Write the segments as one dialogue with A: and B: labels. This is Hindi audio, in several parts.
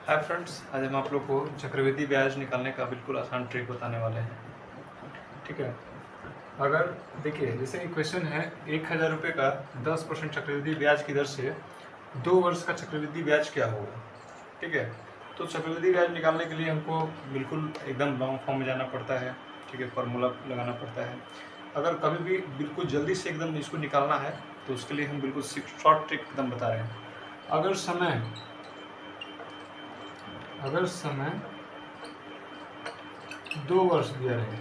A: हाय फ्रेंड्स, आज हम आप लोग को चक्रवृद्धि ब्याज निकालने का बिल्कुल आसान ट्रिक बताने वाले हैं। ठीक है, अगर देखिए जैसे एक क्वेश्चन है 1000 रुपये का 10% चक्रवृद्धि ब्याज की दर से 2 वर्ष का चक्रवृद्धि ब्याज क्या होगा। ठीक है, तो चक्रवृद्धि ब्याज निकालने के लिए हमको बिल्कुल एकदम लॉन्ग फॉर्म में जाना पड़ता है। ठीक है, फार्मूला लगाना पड़ता है। अगर कभी भी बिल्कुल जल्दी से एकदम इसको निकालना है तो उसके लिए हम बिल्कुल शॉर्ट ट्रिक एकदम बता रहे हैं। अगर समय 2 वर्ष दिया रहे,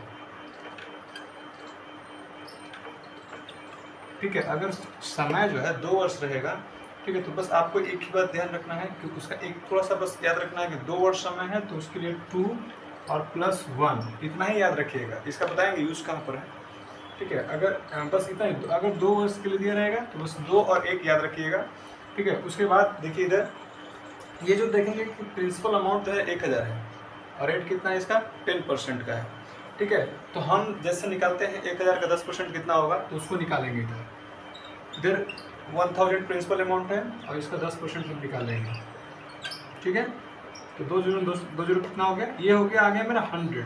A: ठीक है, अगर समय जो है 2 वर्ष रहेगा, ठीक है, तो बस आपको एक ही बात ध्यान रखना है कि उसका एक थोड़ा सा बस याद रखना है कि 2 वर्ष समय है तो उसके लिए 2 और +1 इतना ही याद रखिएगा। इसका बताएंगे यूज कहाँ पर है। ठीक है, अगर बस इतना ही, अगर 2 वर्ष के लिए दिया रहेगा तो बस 2 और 1 याद रखिएगा। ठीक है, उसके बाद देखिए इधर ये जो देखेंगे कि प्रिंसिपल अमाउंट है 1000 है और रेट कितना है इसका 10% का है। ठीक है, तो हम जैसे निकालते हैं 1000 का 10% कितना होगा तो उसको निकालेंगे। इधर 1000 प्रिंसिपल अमाउंट है और इसका 10% हम निकालेंगे। ठीक है, तो 2 जीरो कितना हो गया, ये हो गया, आ गया मेरा 100।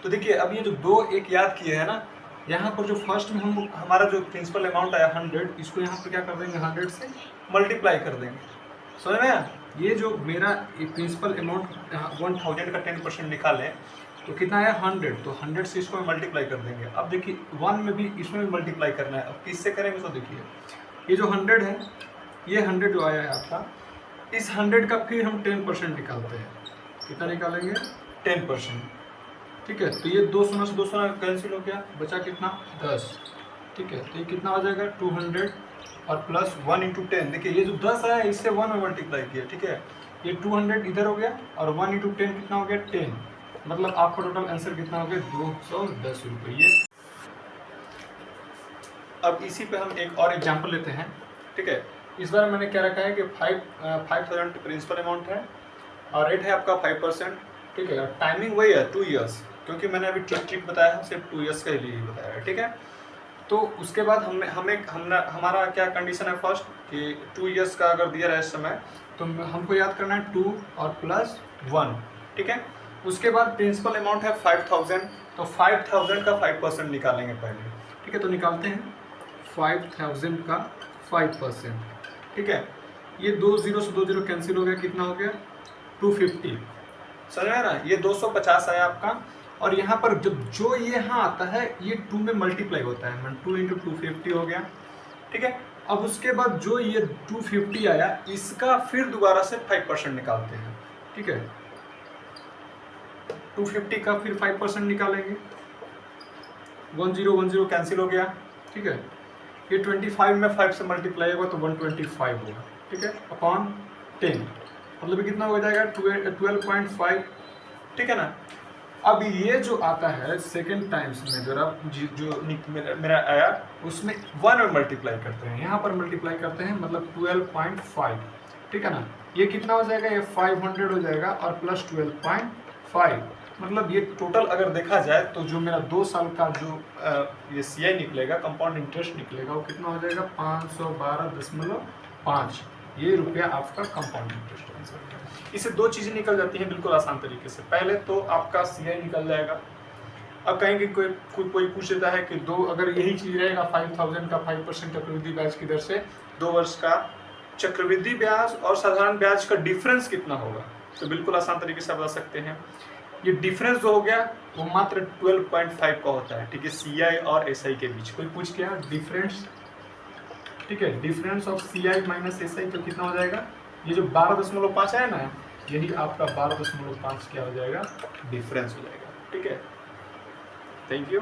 A: तो देखिए अब ये जो 2 1 याद किए हैं ना, यहाँ पर जो फर्स्ट में हम हमारा जो प्रिंसिपल अमाउंट आया 100, इसको यहाँ पर क्या कर देंगे 100 से मल्टीप्लाई कर देंगे। समझ में आया, ये जो मेरा प्रिंसिपल अमाउंट 1000 का 10% निकालें तो कितना आया 100, तो 100 से इसको मल्टीप्लाई कर देंगे। अब देखिए 1 में भी इसमें भी मल्टीप्लाई करना है। अब किससे करेंगे तो देखिए ये जो 100 है, ये 100 जो आया है आपका, इस 100 का फिर हम 10% निकालते हैं। कितना निकालेंगे 10%। ठीक है, तो ये 2 शून्य से 2 शून्य कैंसिल हो गया, बचा कितना 10। ठीक है, तो ये कितना हो जाएगा 200 और +1 × 10। देखिए ये जो 10 आया इससे 1 में मल्टीप्लाई किया। ठीक है, ये 200 इधर हो गया और 1 × 10 कितना हो गया 10। मतलब आपका टोटल आंसर कितना हो गया 210 रुपये। अब इसी पे हम एक और एग्जांपल लेते हैं। ठीक है, इस बार मैंने क्या रखा है कि 5000 प्रिंसिपल अमाउंट है और रेट है आपका 5%। ठीक है, टाइमिंग वही है 2 ईयर्स, क्योंकि मैंने अभी ट्रिक बताया है सिर्फ 2 ईयर्स के लिए ही बताया है। ठीक है, तो उसके बाद हमारा क्या कंडीशन है फर्स्ट कि 2 ईयर्स का अगर दिया रहा है इस समय तो हमको याद करना है 2 और +1। ठीक है, उसके बाद प्रिंसिपल अमाउंट है 5000, तो 5000 का 5% निकालेंगे पहले। ठीक है, तो निकालते हैं 5000 का 5%। ठीक है, ये 2 जीरो से 2 जीरो कैंसिल हो गया, कितना हो गया 250। समझ में ना, ये 250 आया आपका। और यहाँ पर जब जो ये यहाँ आता है ये 2 में मल्टीप्लाई होता है, 2 × 250 हो गया। ठीक है, अब उसके बाद जो ये 250 आया इसका फिर दोबारा से 5% निकालते हैं। ठीक है, 250 का फिर 5% निकालेंगे, 10 कैंसिल हो गया। ठीक है, ये 25 में 5 से मल्टीप्लाई होगा तो 125 होगा। ठीक है, अपॉन 10, मतलब कितना हो जाएगा 12.5। ठीक है ना, अब ये जो आता है सेकेंड टाइम्स में जो मेरा आया उसमें 1 में मल्टीप्लाई करते हैं, यहाँ पर मल्टीप्लाई करते हैं, मतलब 12.5। ठीक है ना, ये कितना हो जाएगा, ये 500 हो जाएगा और +12.5, मतलब ये टोटल अगर देखा जाए तो जो मेरा 2 साल का जो ये CI निकलेगा, कंपाउंड इंटरेस्ट निकलेगा, वो कितना हो जाएगा 512.5 ये रुपया आपका कंपाउंड इंटरेस्ट आंसर है। इससे 2 चीज़ें निकल जाती हैं बिल्कुल आसान तरीके से। पहले तो आपका CI निकल जाएगा। अब कहेंगे कोई पूछ लेता है कि अगर यही चीज़ रहेगा 5000 का 5% चक्रवृद्धि ब्याज की दर से 2 वर्ष का चक्रवृद्धि ब्याज और साधारण ब्याज का डिफरेंस कितना होगा, तो बिल्कुल आसान तरीके से बता सकते हैं। ये डिफरेंस जो हो गया वो मात्र 12.5 का होता है। ठीक है, CI और SI के बीच कोई पूछ गया डिफरेंस। ठीक है, डिफरेंस ऑफ CI - SI तो कितना हो जाएगा, ये जो 12.5 है ना, यही आपका 12.5 क्या हो जाएगा डिफरेंस हो जाएगा। ठीक है, थैंक यू।